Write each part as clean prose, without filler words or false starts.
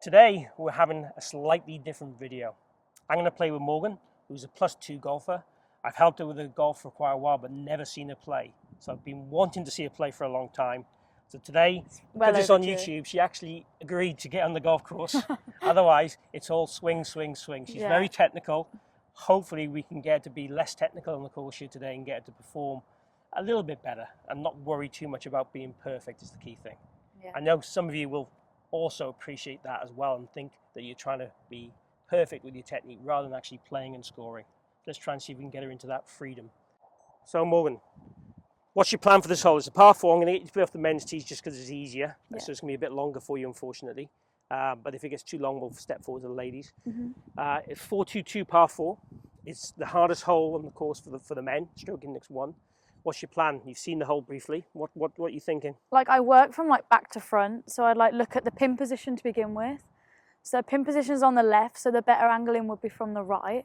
Today we're having a slightly different video. I'm going to play with Morgan, who's a +2 golfer. I've helped her with her golf for quite a while, but never seen her play. So I've been wanting to see her play for a long time. So today, because it's on YouTube, she actually agreed to get on the golf course. Otherwise, it's all swing, swing, swing. She's very technical. Hopefully we can get her to be less technical on the course here today and get her to perform a little bit better and not worry too much about being perfect is the key thing. I know some of you will also appreciate that as well and think that you're trying to be perfect with your technique rather than actually playing and scoring. Let's try and see if we can get her into that freedom. So Morgan, what's your plan for this hole? It's a par 4. I'm going to get you to play off the men's tees just because it's easier. So it's going to be a bit longer for you, unfortunately. But if it gets too long, we'll step forward to the ladies. It's 4-2-2 par 4. It's the hardest hole on the course for the men, stroke index 1. What's your plan? You've seen the hole briefly. What are you thinking? Like I work from like back to front, so I'd like look at the pin position to begin with. So pin position is on the left, so the better angling would be from the right.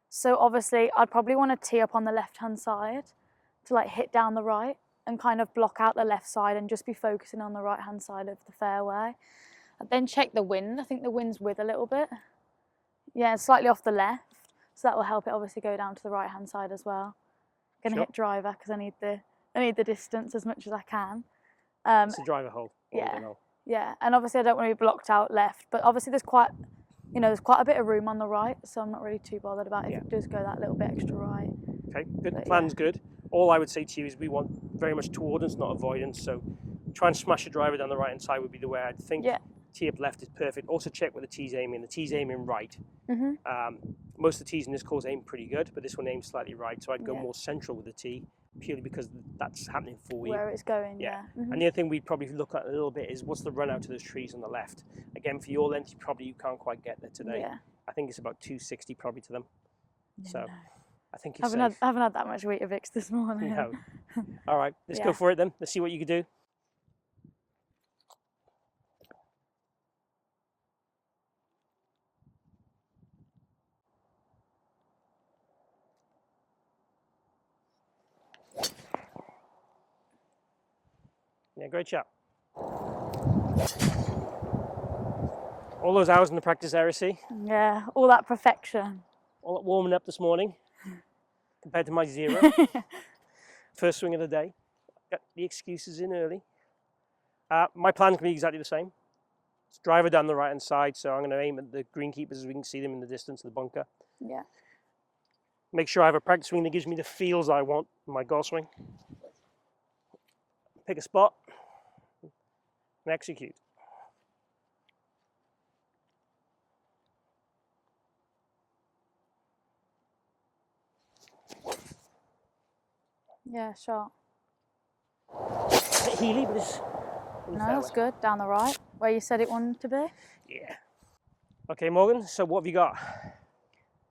So obviously I'd probably want to tee up on the left-hand side to like hit down the right and kind of block out the left side and just be focusing on the right-hand side of the fairway. I'd then check the wind. I think the wind's with a little bit. Yeah, slightly off the left. So that will help it obviously go down to the right-hand side as well. Gonna hit driver because I need the distance as much as I can. It's a driver hole. Yeah, and obviously I don't want to be blocked out left, but obviously there's quite a bit of room on the right, so I'm not really too bothered about if it does go that little bit extra right. Okay, good. The plan's good. All I would say to you is we want very much towardance, not avoidance. So try and smash a driver down the right hand side would be the way I'd think. Tee up left is perfect. Also check where the tee's aiming. The tee's aiming right. Most of the tees in this course aim pretty good, but this one aims slightly right. So I'd go more central with the tee, purely because that's happening for you. Where it's going, And the other thing we'd probably look at a little bit is what's the run out to those trees on the left. Again, for your length, you can't quite get there today. I think it's about 260 probably to them. So I think it's safe. I haven't had that much Weetabix this morning. No. All right, let's go for it then. Let's see what you can do. Yeah, great shot. All those hours in the practice area, see? Yeah, all that perfection. All that warming up this morning compared to my 0. First swing of the day. Got the excuses in early. My plan's going to be exactly the same. It's driver down the right-hand side, so I'm going to aim at the greenkeepers as we can see them in the distance of the bunker. Make sure I have a practice swing that gives me the feels I want in my golf swing. Pick a spot and execute. Yeah, shot. A bit heely, but it's no, that's good. Down the right, where you said it wanted to be. Yeah. Okay, Morgan. So what have you got?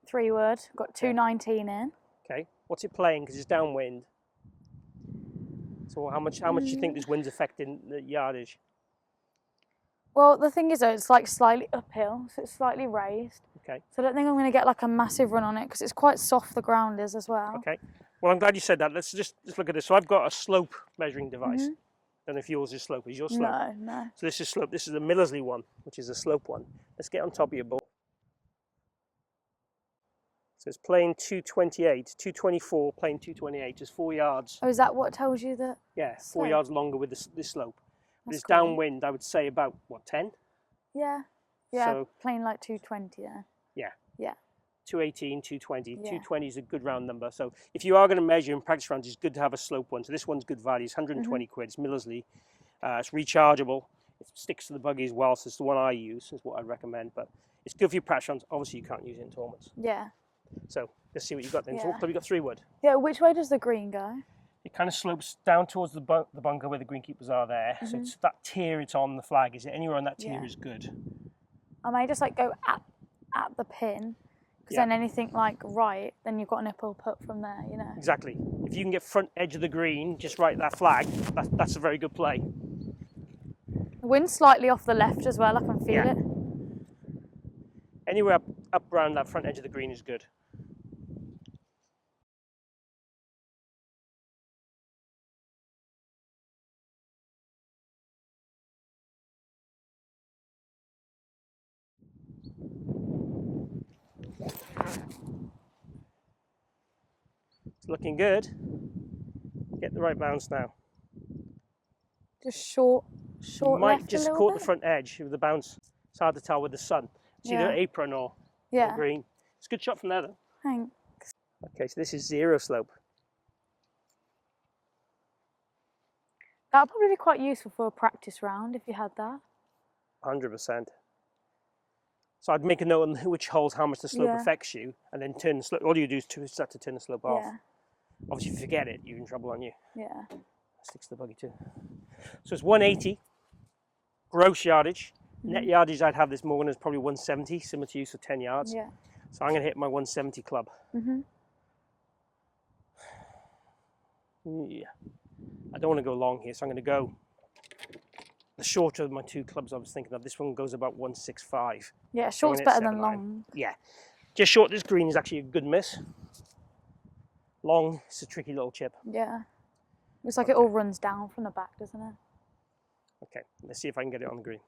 3 wood. Got 219 in. Okay. What's it playing? Because it's downwind. So how much do you think this wind's affecting the yardage? Well, the thing is though, it's like slightly uphill, so it's slightly raised. Okay. So I don't think I'm going to get like a massive run on it because it's quite soft, the ground is as well. Okay. Well, I'm glad you said that. Let's just look at this. So I've got a slope measuring device. Don't know if yours is slope. Is yours slope? No, no. So this is slope. This is the Mileseey one, which is a slope one. Let's get on top of your ball. So it's playing 228, 224, playing 228, just 4 yards. Oh, is that what tells you that? Yeah, 4 yards longer with this slope. But it's cool. downwind, I would say about, what, 10? Yeah. Yeah, so, playing like 220 there. Yeah. Yeah. 218, 220. 220 is a good round number. So if you are going to measure in practice rounds, it's good to have a slope one. So this one's good value. It's 120 quid. It's Mileseey. It's rechargeable. It sticks to the buggy as well. So it's the one I use, is what I'd recommend. But it's good for your practice rounds. Obviously, you can't use it in tournaments. Yeah. So let's see what you've got then. So you've got 3 wood. Yeah, which way does the green go? It kind of slopes down towards the bunker where the greenkeepers are there. So it's that tier it's on the flag. Is it anywhere on that tier is good. I may just like go at the pin. Because then anything like right, then you've got an uphill putt from there, you know. Exactly. If you can get front edge of the green, just right at that flag, that's a very good play. The wind's slightly off the left as well, I can feel it. Anywhere up around that front edge of the green is good. It's looking good. Get the right bounce now. Just short You might left just a little caught bit. the front edge with the bounce. It's hard to tell with the sun. It's either apron or green. It's a good shot from there though. Thanks. Okay, so this is zero slope. That would probably be quite useful for a practice round if you had that. 100%. So I'd make a note on which holes, how much the slope affects you, and then turn the slope. All you do is start to turn the slope off. Obviously, if you forget it, you're in trouble, aren't you? Yeah. Sticks to the buggy too. So it's 180 gross yardage. Net yardage I'd have this morning is probably 170, similar to you, so 10 yards. Yeah. So I'm going to hit my 170 club. Yeah. I don't want to go long here, so I'm going to go the shorter of my two clubs I was thinking of. This one goes about 165. Yeah, short's better than long. Yeah. Just short this green is actually a good miss. Long, it's a tricky little chip. Yeah. Looks like it all runs down from the back, doesn't it? Okay, let's see if I can get it on the green.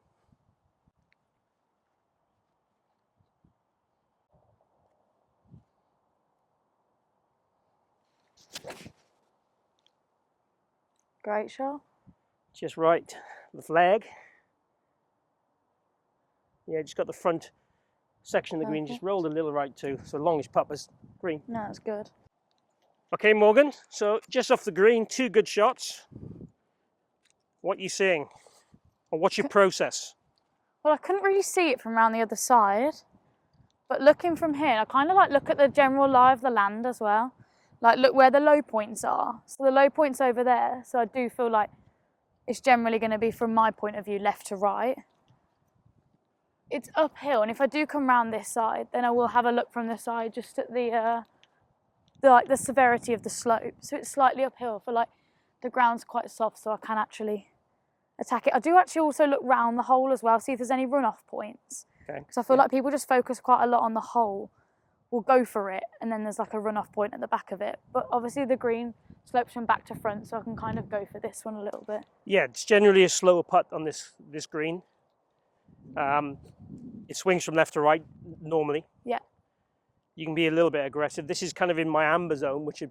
Great shot. Just right, the flag. Yeah, just got the front section of the green, just rolled a little right too. So longish putt was green. No, it's good. Okay, Morgan, so just off the green, two good shots. What are you seeing? Or what's your process? Well, I couldn't really see it from around the other side, but looking from here, I kind of like look at the general lie of the land as well. Like look where the low points are. So the low point's over there, so I do feel like it's generally going to be, from my point of view, left to right. It's uphill, and if I do come round this side, then I will have a look from the side just at the severity of the slope. So it's slightly uphill, for like the ground's quite soft, so I can actually attack it. I do actually also look round the hole as well, see if there's any runoff points. Because I feel like people just focus quite a lot on the hole, will go for it, and then there's like a runoff point at the back of it. But obviously the green slopes from back to front, so I can kind of go for this one a little bit. Yeah, it's generally a slower putt on this green. It swings from left to right normally. Yeah. You can be a little bit aggressive. This is kind of in my amber zone, which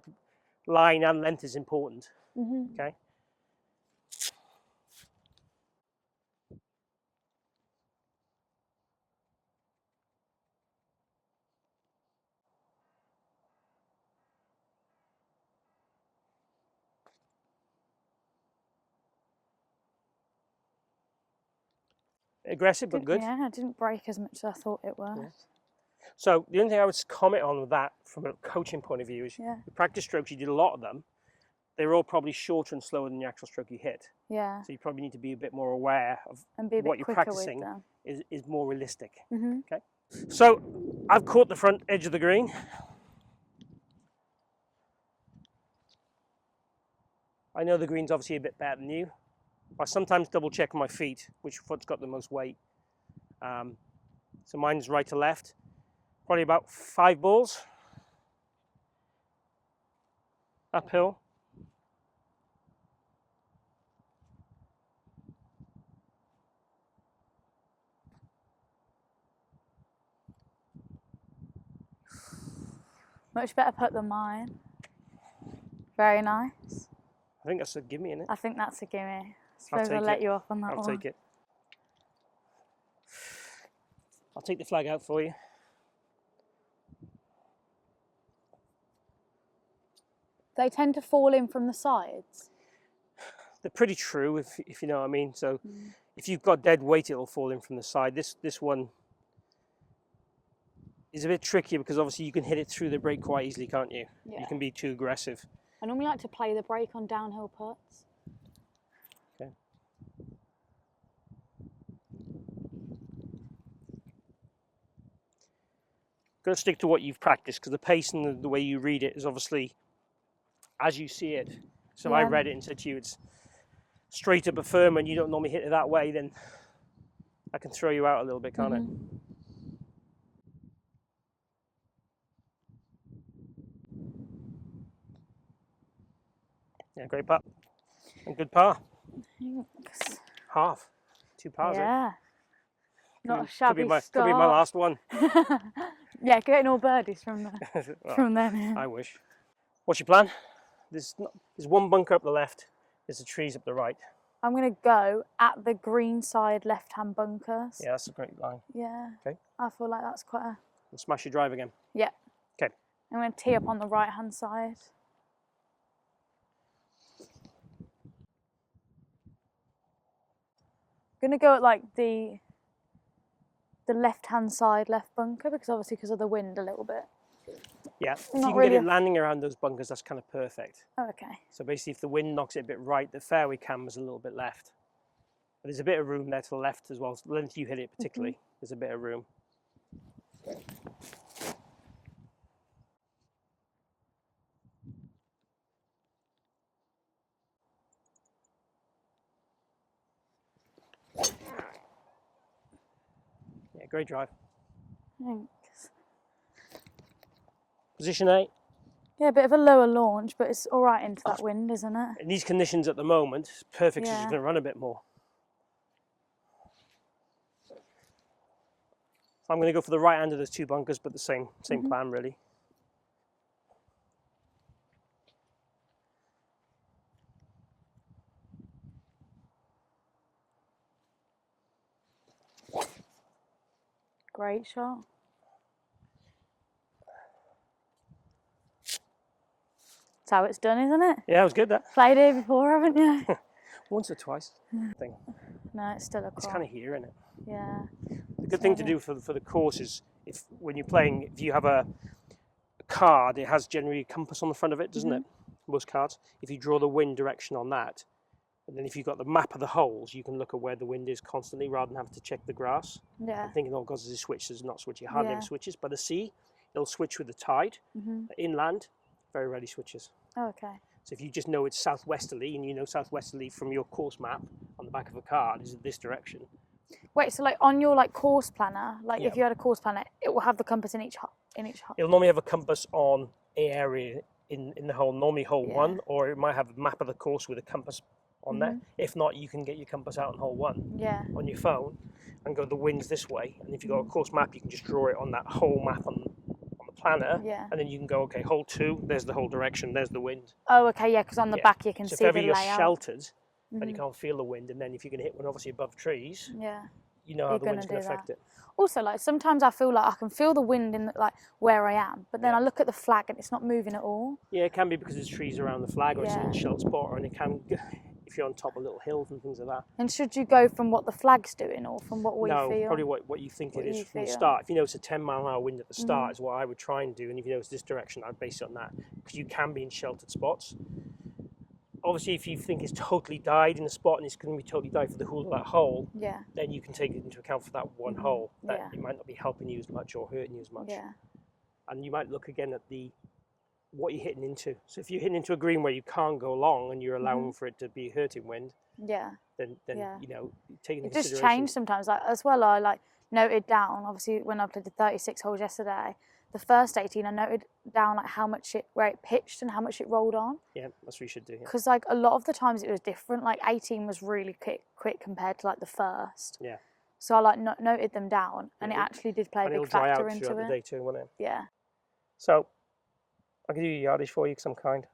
line and length is important. Okay. Aggressive, but good. Yeah, it didn't break as much as I thought it would. Yeah. So the only thing I would comment on with that, from a coaching point of view, is the practice strokes, you did a lot of them. They're all probably shorter and slower than the actual stroke you hit. Yeah. So you probably need to be a bit more aware of what you're practicing is more realistic. Okay. So I've caught the front edge of the green. I know the green's obviously a bit better than you. I sometimes double check my feet, which foot's got the most weight. So mine's right to left. Probably about 5 balls. Uphill. Much better putt than mine. Very nice. I think that's a gimme, isn't it? I think that's a gimme. I suppose I'll let you off on that one. I'll take it. I'll take the flag out for you. They tend to fall in from the sides. They're pretty true, if you know what I mean. So if you've got dead weight, it'll fall in from the side. This one is a bit trickier because obviously you can hit it through the break quite easily, can't you? Yeah. You can be too aggressive. I normally like to play the break on downhill putts. Okay. Got to stick to what you've practiced, because the pace and the way you read it is obviously as you see it. So I read it and said to you, it's straighter but firm, and you don't normally hit it that way, then I can throw you out a little bit, can't it? Yeah, great putt. And good par. Thanks. Half. 2 pars. Yeah. Not a shabby start. Could be my last one. Yeah, getting all birdies from there. Well, From then. Yeah. I wish. What's your plan? There's one bunker up the left. There's the trees up the right. I'm going to go at the green side left-hand bunkers. Yeah, that's a great line. Yeah. Okay. I feel like that's quite a... And smash your drive again. Yeah. Okay. I'm going to tee up on the right-hand side. I'm going to go at like the left-hand side left bunker, because obviously because of the wind a little bit. Yeah, if you can get it landing around those bunkers, that's kind of perfect. Oh, okay. So basically if the wind knocks it a bit right, the fairway camber's a little bit left. But there's a bit of room there to the left as well. So the length you hit it particularly, there's a bit of room. Yeah, great drive. Thanks. Position 8. Yeah, a bit of a lower launch, but it's all right into that wind, isn't it? In these conditions at the moment, it's perfect because Yeah. you're going to run a bit more. So I'm going to go for the right hand of those two bunkers, but the same plan really. Great shot. That's how it's done, isn't it? Yeah, it was good that. Played here before, haven't you? Once or twice, I think. No, it's still a It's crop. kind of here, isn't it? Yeah. The good thing to do for the course is when you're playing, if you have a card, it has generally a compass on the front of it, doesn't it? Most cards. If you draw the wind direction on that, and then if you've got the map of the holes, you can look at where the wind is constantly rather than having to check the grass. Yeah. And thinking, oh God, does it switch? Does it not switch? It hardly Yeah. ever switches. By the sea, it'll switch with the tide. Inland, very rarely switches. Oh, okay. So if you just know it's southwesterly, and you know southwesterly from your course map on the back of a card is this direction. Wait, so like on your like course planner, like Yeah. if you had a course planner, it will have the compass in each hole. It'll normally have a compass on an area in the hole, normally hole Yeah. 1, or it might have a map of the course with a compass on there. If not, you can get your compass out on hole 1 Yeah. on your phone and go the wind's this way. And if you've got a course map, you can just draw it on that whole map on the planner. Yeah. And then you can go, okay, hole 2, there's the whole direction, there's the wind. Oh, okay, yeah, because on the Yeah. back you can So see if ever the you're layout. sheltered, then you can't feel the wind, and then if you can hit one obviously above trees, Yeah. you know how You're the wind's gonna going to do affect it. Also, like sometimes I feel like I can feel the wind in like where I am, but then Yeah. I look at the flag and it's not moving at all. Yeah, it can be because there's trees around the flag, or it's in Yeah. a sheltered spot, and it can, if you're on top of little hills and things like that. And should you go from what the flag's doing or from what we No, feel? probably what you think What it is you from the feel. start. If you know it's a 10-mile-an-hour wind at the start is what I would try and do, and if you know it's this direction, I'd base it on that, because you can be in sheltered spots. Obviously, if you think it's totally died in a spot and it's going to be totally died for the whole of that hole, Yeah. then you can take it into account for that one hole. That Yeah. it might not be helping you as much or hurting you as much. Yeah. And you might look again at what you're hitting into. So if you're hitting into a green where you can't go along and you're allowing for it to be hurting wind, Yeah. then Yeah. you know, taking It into just consideration. changed sometimes. Like as well, I like noted down. Obviously, when I played the 36 holes yesterday, the first 18, I noted down like where it pitched and how much it rolled on. Yeah, that's what you should do. Yeah. Because like a lot of the times it was different. Like 18 was really quick compared to like the first. Yeah. So I like noted them down, and it Mhm. actually did play a And it'll big dry factor out into throughout the it. day too, won't it? Yeah. So I can do your yardage for you because I'm kind.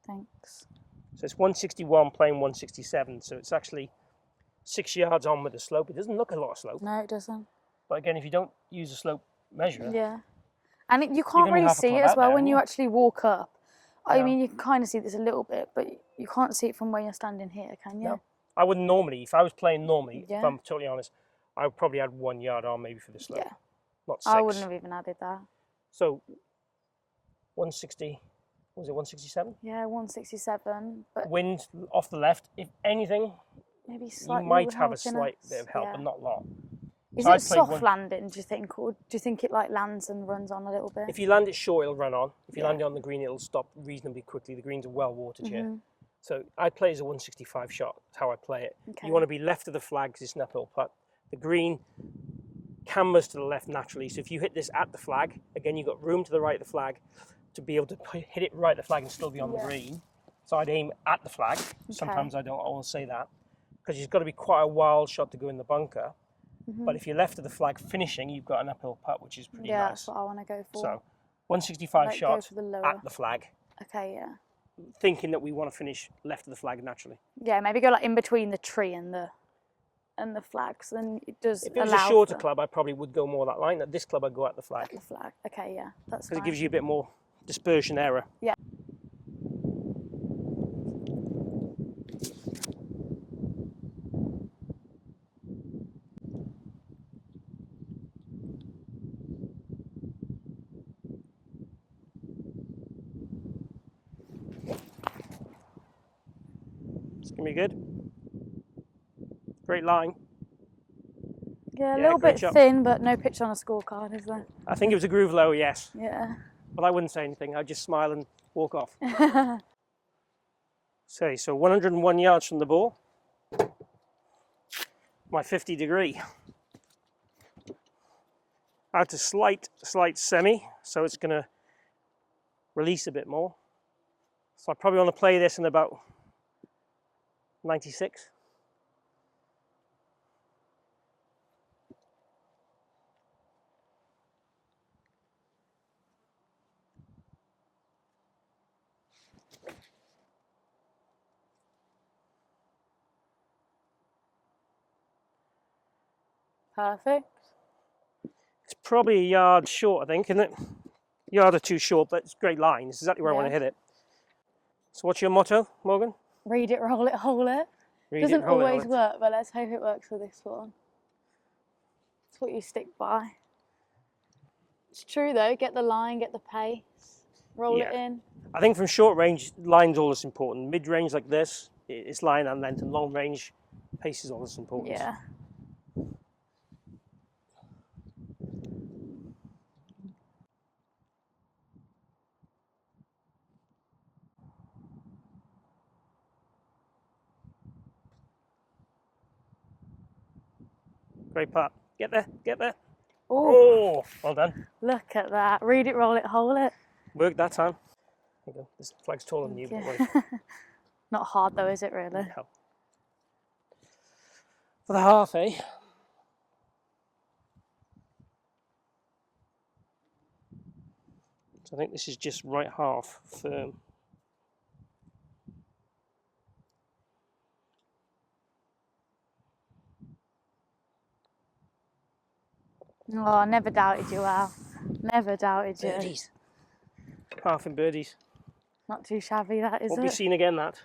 Thanks. So it's 161 playing 167. So it's actually 6 yards on with the slope. It doesn't look a lot of slope. No, it doesn't. But again, if you don't use a slope measure, Yeah. And you can't gonna be really half a see club it as out well there, when aren't you you? actually walk up. I No. mean, you can kind of see this a little bit, but you can't see it from where you're standing here, can you? No. I wouldn't normally, if I was playing normally, Yeah. if I'm totally honest, I would probably add 1 yard on maybe for the slope. Yeah. Not 6. I wouldn't have even added that. So 160, was it 167? Yeah, 167, but Wind off the left. If anything, maybe you slightly might have a helping slight us. bit of help, Yeah. but not a lot. Is So it I'd play soft one- landing, do you think, or do you think it like lands and runs on a little bit? If you land it short, it'll run on. If you Yeah. land it on the green, it'll stop reasonably quickly. The greens are well watered here. Mhm. So I'd play as a 165 shot. That's how I play it. Okay. You want to be left of the flag because it's an uphill putt. The green cambers to the left naturally. So if you hit this at the flag, again, you've got room to the right of the flag to be able to hit it right at the flag and still be on the green. So I'd aim at the flag. Sometimes I don't always say that because it's got to be quite a wild shot to go in the bunker. But if you're left of the flag finishing, you've got an uphill putt, which is pretty Yeah, nice. that's what I want to go for. So 165 Like, shot go for the lower. at the flag, Okay, yeah. thinking that we want to finish left of the flag naturally. Yeah, maybe go like in between the tree and the flag, so then it does If it was a allow shorter for club, I probably would go more that line. At this club, I'd go at the flag. the flag. Okay, yeah, that's Because fine. it gives you a bit more dispersion error. Yeah. It's going to be good. Great line. Yeah, a little bit great thin, but no pitch on a scorecard, is there? I think it was a groove low, yes. Yeah. But I wouldn't say anything. I'd just smile and walk off. So 101 yards from the ball. My 50 degree. Out to slight semi, so it's going to release a bit more. So I probably want to play this in about 96. Perfect. It's probably a yard short, I think, isn't it? Yard or two short, but it's a great line. It's exactly where I want to hit it. So what's your motto, Morgan? Read it, roll it, hole it. Read Doesn't it, roll it, always hold it. work, but let's hope it works for this one. It's what you stick by. It's true though, get the line, get the pace, roll it in. I think from short range, line's always important. Mid range like this, it's line and length, and long range, pace is always important. Yeah. Great putt. Get there, get there. Ooh, Oh, well done. look at that. Read it, roll it, hole it. Worked that time. There you go. This flag's taller than you, but wait. Not hard though, is it really? No. For the half, eh? So I think this is just right half firm. Oh, I never doubted you, Al. Never doubted you. Birdies. Half in birdies. Not too shabby, that is Won't be it? seen again, that.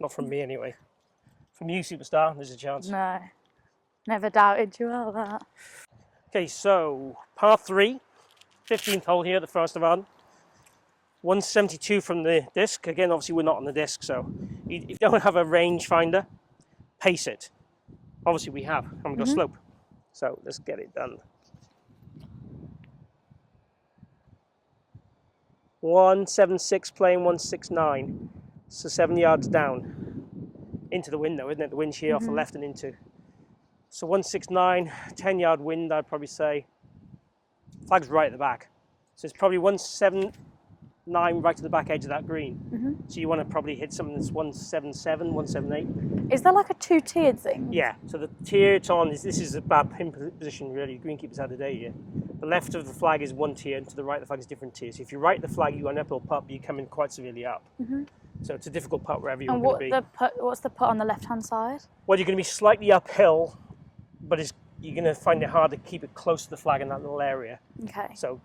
Not from me, anyway. From you, superstar, there's a chance. No. Never doubted you, Al, that. Okay, so par 3, 15th hole here at the Forest of Arden. 172 from the disc. Again, obviously we're not on the disc, so if you don't have a range finder, pace it. Obviously we have, and we've got slope. So let's get it done. 176 playing 169. So 7 yards down. Into the wind though, isn't it? The wind's here off the left and into. So 169, 10-yard wind, I'd probably say. Flag's right at the back. So it's probably 179 right to the back edge of that green. So you want to probably hit something that's 177, 178. Is that like a two-tiered thing? Yeah, so the tier it's on, this is a bad pin position really. Greenkeeper's had a day here. The left of the flag is one tier, and to the right of the flag is a different tier. So if you right the flag, you got an uphill putt, but you come in quite severely up. So it's a difficult putt wherever you're And going to be. what's the putt on the left-hand side? Well, you're going to be slightly uphill, but you're going to find it hard to keep it close to the flag in that little area. Okay. So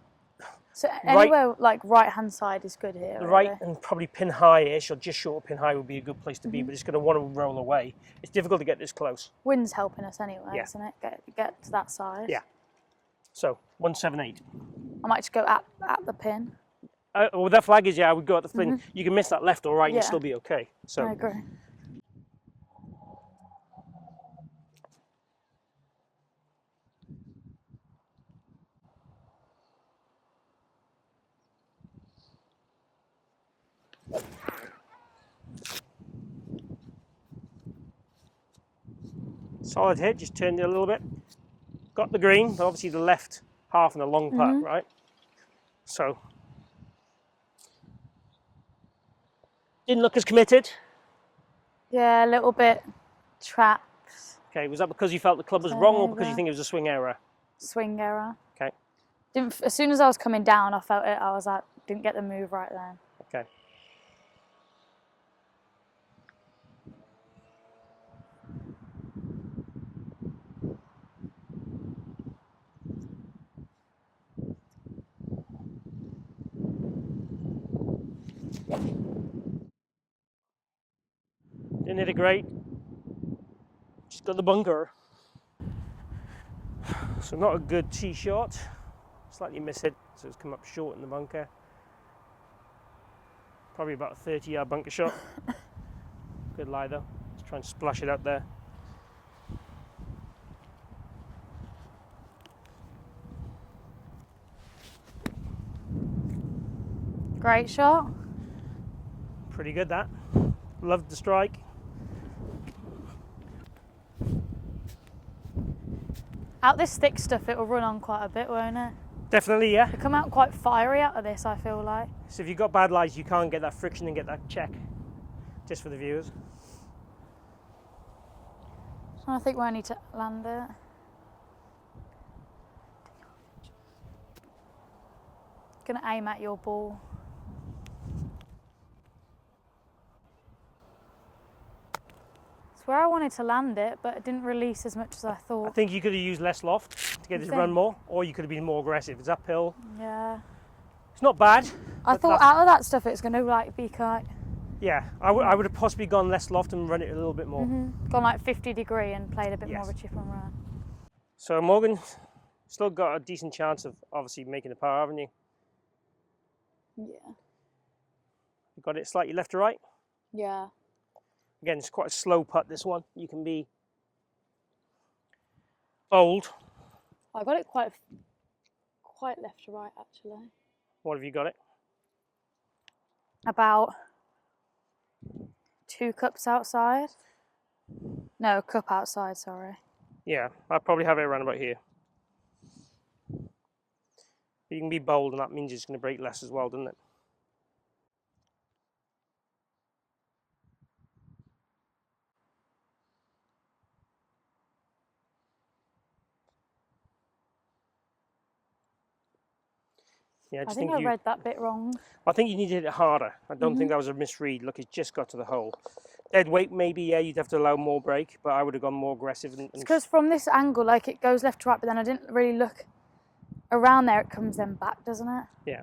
Anywhere like right-hand side is good here. the really. right and probably pin high-ish, or just short of pin high would be a good place to be, but it's going to want to roll away. It's difficult to get this close. Wind's helping us anyway, Yeah. isn't it? Get to that side. Yeah. So 178. I might just go at the pin. Well, that flag is, I would go at the pin. You can miss that left or right and Yeah. still be okay. So I agree. solid hit, just turned it a little bit. Got the green, but obviously the left half and a long putt, right? So, didn't look as committed. Yeah, a little bit trapped. Okay, was that because you felt the club was wrong or because you think it was a swing error? Swing error. Okay. As soon as I was coming down, I felt it. I was like, didn't get the move right then. Okay. Didn't hit it great. Just got the bunker. So not a good tee shot. Slightly mishit, so it's come up short in the bunker. Probably about a 30-yard bunker shot. Good lie though. Let's try and splash it out there. Great shot. Pretty good that. Loved the strike. Out this thick stuff, it will run on quite a bit, won't it? Definitely, yeah. It come out quite fiery out of this, I feel like. So if you've got bad lies, you can't get that friction and get that check. Just for the viewers. I think where I need to land it. Gonna aim at your ball. It's where I wanted to land it, but it didn't release as much as I thought. I think you could have used less loft to get it to run more, or you could have been more aggressive. It's uphill. Yeah. It's not bad. I thought out of that stuff it's gonna like be quite. Yeah, I would have possibly gone less loft and run it a little bit more. Gone like 50 degree and played a bit more Yes. of a chip and run. So Morgan, still got a decent chance of obviously making a par, haven't you? Yeah. You got it slightly left to right. Yeah. Again, it's quite a slow putt, this one. You can be bold. I got it quite left to right actually. What have you got it? About 2 cups outside. No, a cup outside, sorry. Yeah, I probably have it around about here. You can be bold, and that means it's going to break less as well, doesn't it? Yeah, I think I read that bit wrong. I think you need to hit it harder. I don't think that was a misread. Look, it just got to the hole. Dead weight, maybe, yeah, you'd have to allow more break, but I would have gone more aggressive. It's because from this angle, like it goes left to right, but then I didn't really look around there. It comes then back, doesn't it? Yeah.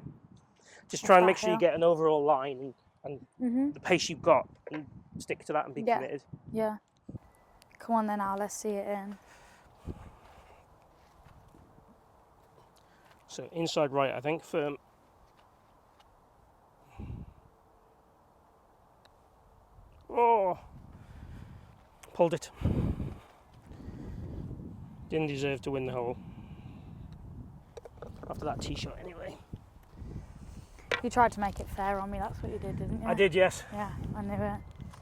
Just try and make sure you get an overall line and the pace you've got, and stick to that and be committed. Yeah. Come on then, Al, let's see it in. So inside right, I think, firm. Oh, pulled it. Didn't deserve to win the hole. After that tee shot anyway. You tried to make it fair on me, that's what you did, didn't you? I did, yes. Yeah, I knew it.